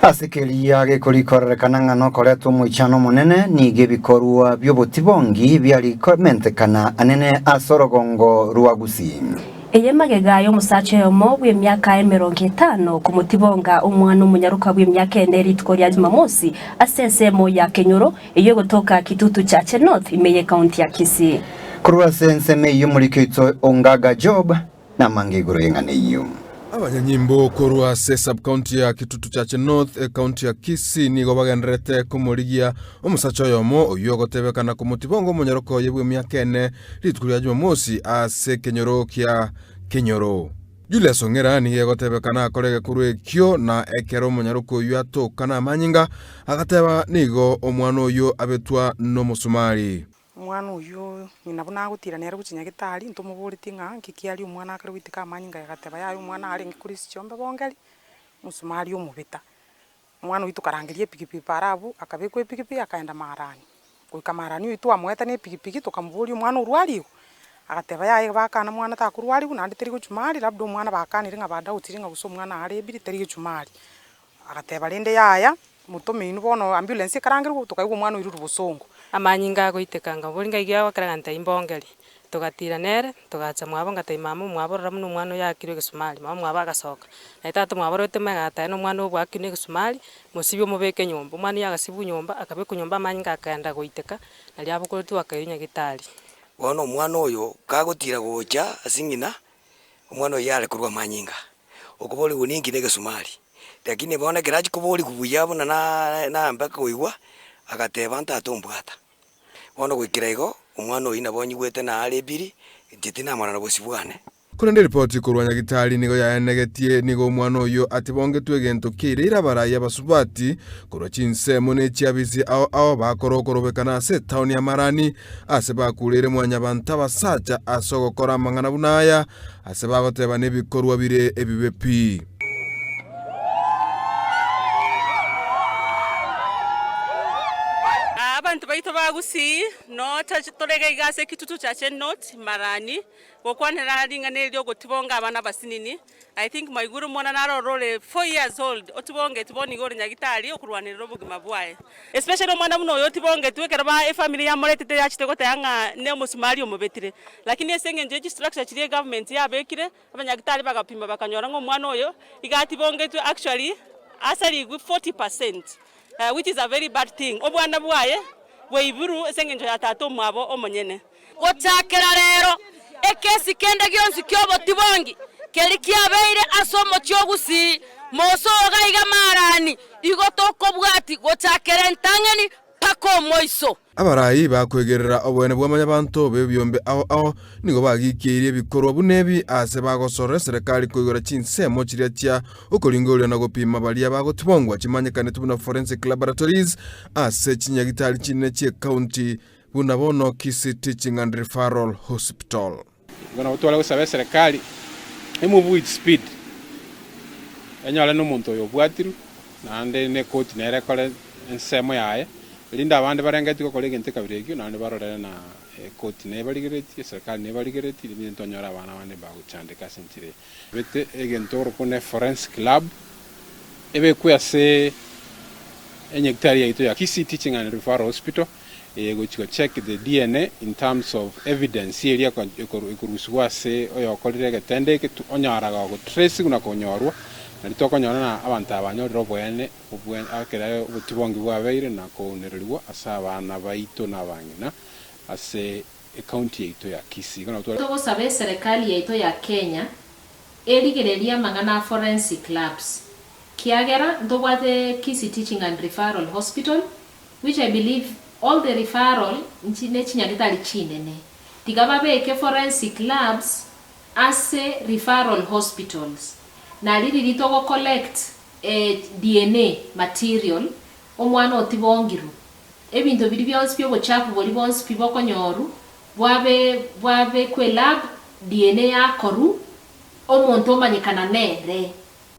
Asekeria gekurikorrekana ng'ano koretwo mwichano munene nige bikorwa by'obutibongi byarikomentekana anene asorogongo rwa Kisii. Eye magega yo musacha yomo bw'emyaka 50 kumutibonga umwana umunyaruka bw'emyaka 4 ritko lya Jumamosi asesemo ya Kenyoro iyo gotoka Kitutu Chache North imeye county ya Kisii. Kurwa senseme yo muri kito ongaga job na mangeguro yengane iyo. Abanyanyimbo korwa se sub county ya Kitutu Chache North county ya Kisii nigo bagenderete kumurigia omusacha yomo uyo gotebekana kumutibongo munyaruko yebwe myaka 4 ritko lya Jumamosi ase Kenyoro kya Kenyoro. Julius Ongera ni gotebekana akorege kurwe kyo na ekero munyaruko yato kana manyinga agateba nigo omwana uyo abetwa no musumari. Umwana uyu nyina gutira nere gucinya gitari ntumubuliti nga nkikiali umwana akari witika amanyinga yagateba yayo umwana ari ngikurisi cyombe bongeri musumari umubita umwana witu karangirie pikipiki parabu akabekwe pikipiki akaenda Marani kuika Marani witu amweta ne pikipiki tukamubuli umwana urwaliwe agateba yaye bakana mwana takurwaliwe nandi teri gucumari labda umwana bakanire nga bada utiringa guso umwana ari ebiri teri gucumari agateba lende yaya mutomi nubono ambulance karangirwa tukaiwa umwana uri rubusongo amanyinga goitekanga bolinga igia wakaranganta imbongeri tugatira nere tugacha mwabo ngata mama mwaborora muno mwana yakirwe Kisumali mama mwaba gasoka na itatu mwaborote magata no mwana obwo akine Kisumali musibyo mubeke nyomba mwana yagasibu nyomba akabeku nyomba amanyinga akaenda goiteka na lyabo kotu akayinya gitari wono mwana oyo kagotira gocha asingina omwana yale kurwa manyinga okuboli uningi ne Kisumali lakini bona kiraji kuboli kubuyabo na mpaka oigwa agateba ntatombwata wono gwikiraigo umwana oina bonyigwete na ari ebiri ntitina mwana bosibwane kurende report kurwanya gitari nigo yanegetie nigo umwana oyo atibongetwe gento kirira baraya basubati kurwa chinse mone chiabizi ao bakorokorobekana se town ya Marani ase bakulire mwanya banta basacha asogokora mangana bunaya ase bagoteba nebikorwa bire ebibepi. Abantu baito ba Kisii no torega igase Kitutu Chache North Marani gokwanera ringane ryo gotibonga abana basinini. I think my guru mwana narorore 4 years old otibonge tiboni gore nyagitari okurwanira obugima bwaye especially mwana muno yo tibonge twekera ba family ya moretete yachite gotanga ne musumari omubetire lakini esenge nje structure chiri government yabekire abanyagitari bagapima bakanyora ngo mwana oyo igatibonge tu actually asali 40%. Which is a very bad thing. Obwana bwaye bweiburu esengenjo yatato mwabo omonyene. Gochakera rero ekesi kende gyonsi kyobo tibongi keri kyabeire asomo kyogusi moso gaiga Marani igotoko bwati gochakera ntangeni pako moiso. Abarayi bakwegerera obwene bw'amanyabantu bebyombe ao nigo bagikirie bikorwa bunebi ase bagosore serikali kuigora chinsemo chiria chia ukoringolya na gopima balia bagotibongwa chimanyekane tubuna forensic laboratories ase chinyagitari chine chie county buna bono Kisii Teaching and Referral Hospital. Gona utwala usabe serikali move with speed enyola no muntu yo bwatiru nande ne court ne rekole ensemo yaye linda abandi barengetiko kolege nteka biregyo nande barorera na court ne baligereti serikali ne baligereti bintu nyora abana bane baguchandika sentire bete egentoro kone forensic lab ebe kuyase enyektari yaito ya Kisii Teaching and Referral Hospital go check the DNA in terms of evidence area ikurusuwa se oyo kolire getende ke onyara go trace kuna konyorwa na litoko nyona na abantu abanyorero bwene akera ubutibongi bwabeire na konererwa asabana baito nabangina ase county yaito ya Kisii kana to sabe serikali yaito ya Kenya erigereria mangana forensic labs kiagera ndobwate Kisii Teaching and Referral Hospital which I believe all the referral nchine chinyagitari chinene tigaba beke forensic labs ase referral hospitals na liri litogo collect DNA material omwana otibongiru ebintu biri byonse byo bochafu boli bonse biboko nyoru bwabe kwe lab DNA yakoru omuntu omanyikana nere.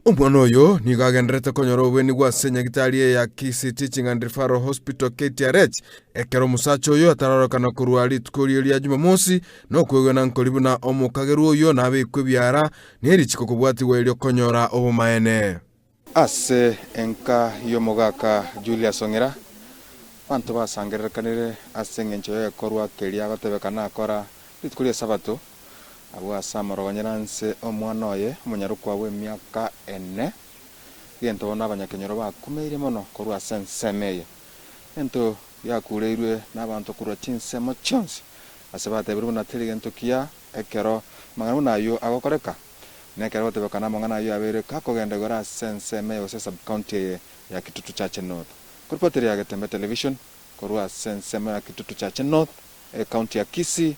Umwana oyo nigo agenderete konyora obweni gwa senyagitari ya Kisii Teaching and Referral Hospital KTRH ekero musacho oyo atararokana kurwali tukorio lya Jumamosi no kwegana nkolibu na omukageru oyo nabekwe byara neri chiko kubwati welyo konyora obumaene. ase enka yomogaka Julius Ong'era bantu basangererekanire ase eng'encho ya ekorwa keria agotebekana akora rituko sabato abo ase amorogonyera nse omwana oye omonyaruko bwa emiaka 4 gento bona abanyakenyoro bakumeire mono korwa ase ensemo eye gento yakureirwe n'abantu kurwa chinsemo chionsi ase batebirwe buna teri gento kia ekero mang'ana nayo agokoreka nekero gotebekana mang'ana nayo abere kakogenda gora ase ensemo eye ase sub-county ya Kitutu Church North kuripoteri ya Getembe Television korwa ase ensemo ya Kitutu Church North county ya Kisii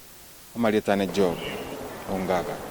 amarietane Job Ongaga.